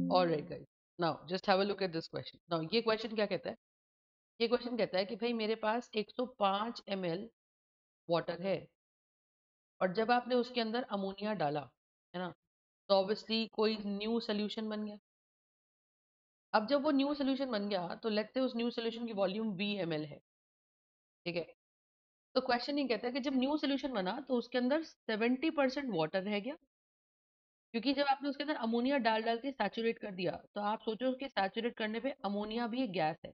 Alright guys, now just have a look at this question. Now ये question क्या कहता है? ये क्वेश्चन कहता है कि भाई मेरे पास 105 ml वाटर है, और जब आपने उसके अंदर अमोनिया डाला, है ना, तो ऑब्वियसली कोई न्यू सोल्यूशन बन गया। अब जब वो न्यू सोल्यूशन बन गया, तो लेट्स से उस न्यू सोल्यूशन की वॉल्यूम 20 ml है, ठीक है। तो क्वेश्चन ये कहता है कि जब न्यू सोल्यूशन बना तो उसके अंदर 70% वाटर रह गया, क्योंकि जब आपने उसके अंदर अमोनिया डाल डाल के सैचुरेट कर दिया, तो आप सोचो कि सैचुरेट करने पे अमोनिया भी एक गैस है,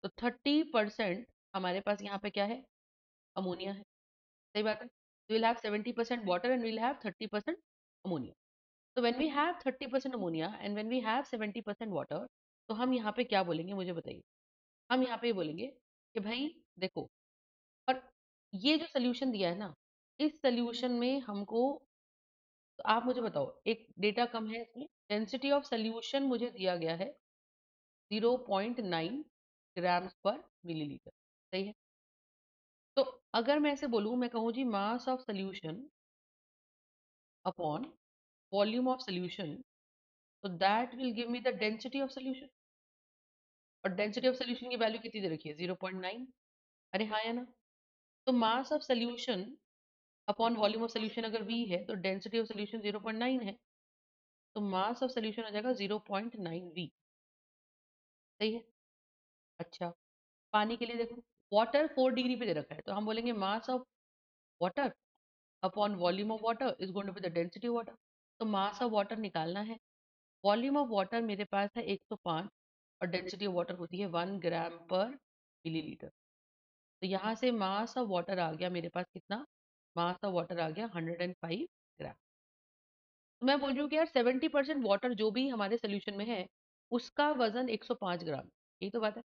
तो 30% हमारे पास यहाँ पे क्या है? अमोनिया है। सही बात है। Will have 70% water and will have 30% ammonia. तो when we have 30% ammonia and when we have 70% water, तो हम यहाँ पे क्या बोलेंगे, मुझे बताइए। हम यहाँ पे ये बोलेंगे कि भाई देखो, और ये जो सोल्यूशन दिया है ना, इस सोल्यूशन में हमको, तो आप मुझे बताओ, एक डेटा कम है इसमें, डेंसिटी ऑफ सोल्यूशन मुझे दिया गया है 0.9 ग्राम्स पर मिलीलीटर। सही है। तो अगर मैं ऐसे बोलूँ, मैं कहूँ जी mass of solution upon volume of solution, तो that will give me the density of solution. और डेंसिटी ऑफ सोल्यूशन की वैल्यू कितनी दे रखी है? 0.9। अरे हाँ या ना? तो mass of solution upon volume of solution अगर v है, तो डेंसिटी ऑफ सोल्यूशन 0.9 है, तो मास ऑफ सोल्यूशन हो जाएगा 0.9 v। सही है। अच्छा, पानी के लिए देखो, वाटर 4 डिग्री पे दे रखा है, तो हम बोलेंगे mass of water upon volume of water is going to be the density of water. तो मास ऑफ वाटर निकालना है। वॉल्यूम ऑफ वाटर मेरे पास है 105, और डेंसिटी ऑफ वाटर होती है 1 ग्राम पर मिलीलीटर। तो यहाँ से मास ऑफ वाटर आ गया मेरे पास कितना? मास ऑफ वाटर आ गया 105 ग्राम। तो मैं बोल रही हूँ कि यार 70% वाटर जो भी हमारे सोल्यूशन में है, उसका वजन 105 ग्राम। यही तो बात है।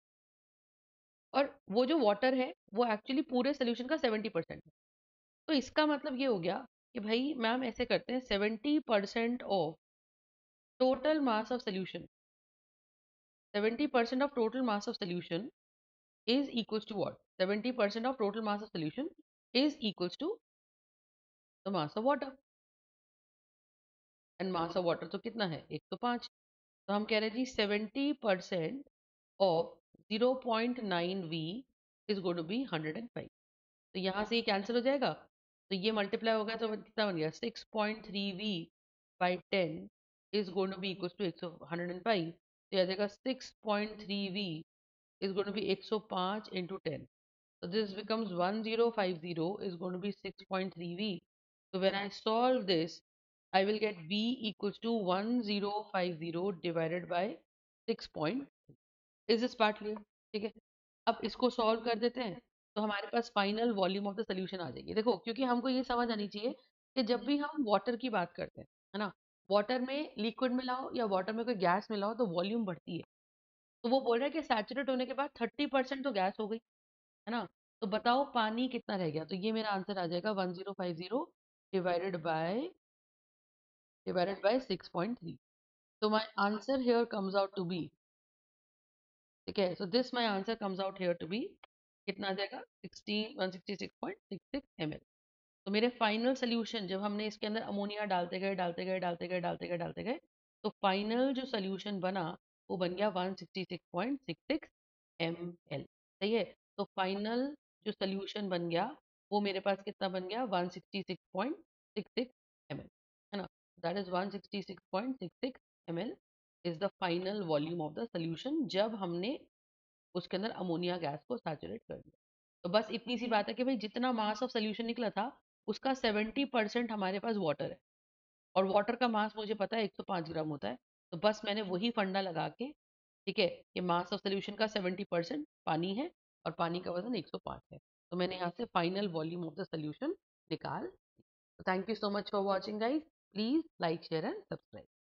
और वो जो वाटर है, वो एक्चुअली पूरे सोल्यूशन का 70% है। तो इसका मतलब ये हो गया कि भाई मैम ऐसे करते हैं, 70% of total mass of solution, 70% of total mass of solution is equals to what? 70% of total mass of solution is equals to the mass of water. And mass of water तो कितना है? 105। तो हम कह रहे हैं जी 70% of 0.9 V is going to be 105। तो यहाँ से ये कैंसिल हो जाएगा, तो ये मल्टीप्लाई होगा तो कितना बन गया? 6.3V by 10 is going to be equals to 105। तो यह आ जाएगा 6.3V is going to be 105 into 10. So this becomes 1050 is going to be 6.3V. So when I solve this, I will get V equals to 1050 divided by 6. Is this part clear? ठीक है। अब इसको solve कर देते हैं, तो हमारे पास final volume of the solution आ जाएगी। देखो, क्योंकि हमको ये समझ आनी चाहिए कि जब भी हम वाटर की बात करते हैं, है ना, वाटर में लिक्विड मिलाओ या वाटर में कोई गैस मिलाओ, तो वॉल्यूम बढ़ती है। तो वो बोल रहा है कि सैचुरेट होने के बाद 30% तो गैस हो गई, है ना। तो बताओ पानी कितना रह गया? तो ये मेरा आंसर आ जाएगा 1050 डिवाइडेड बाय 6.3। तो my answer here comes out to be, ठीक है, so this my answer comes out here to be, कितना आ जाएगा? 166.66 ml। तो मेरे फाइनल सोल्यूशन, जब हमने इसके अंदर अमोनिया डालते गए डालते गए डालते गए डालते गए डालते गए, तो फाइनल जो सोल्यूशन बना, वो बन गया 166.66 ml। सही है। तो फाइनल जो सोल्यूशन बन गया, वो मेरे पास कितना बन गया? 166.66 ml, है ना। That is 166.66 ml is the final volume of the solution, जब हमने उसके अंदर अमोनिया गैस को सैचुरेट कर दिया। तो बस इतनी सी बात है कि भाई जितना मास ऑफ सोल्यूशन निकला था, उसका 70% हमारे पास वाटर है, और वाटर का मास मुझे पता है 105 ग्राम होता है। तो बस मैंने वही फंडा लगा के, ठीक है, कि मास ऑफ सोल्यूशन का 70% पानी है, और पानी का वजन 105 है। तो मैंने यहाँ से final volume of the solution निकाल। Thank you so much for watching guys. Please like share and subscribe.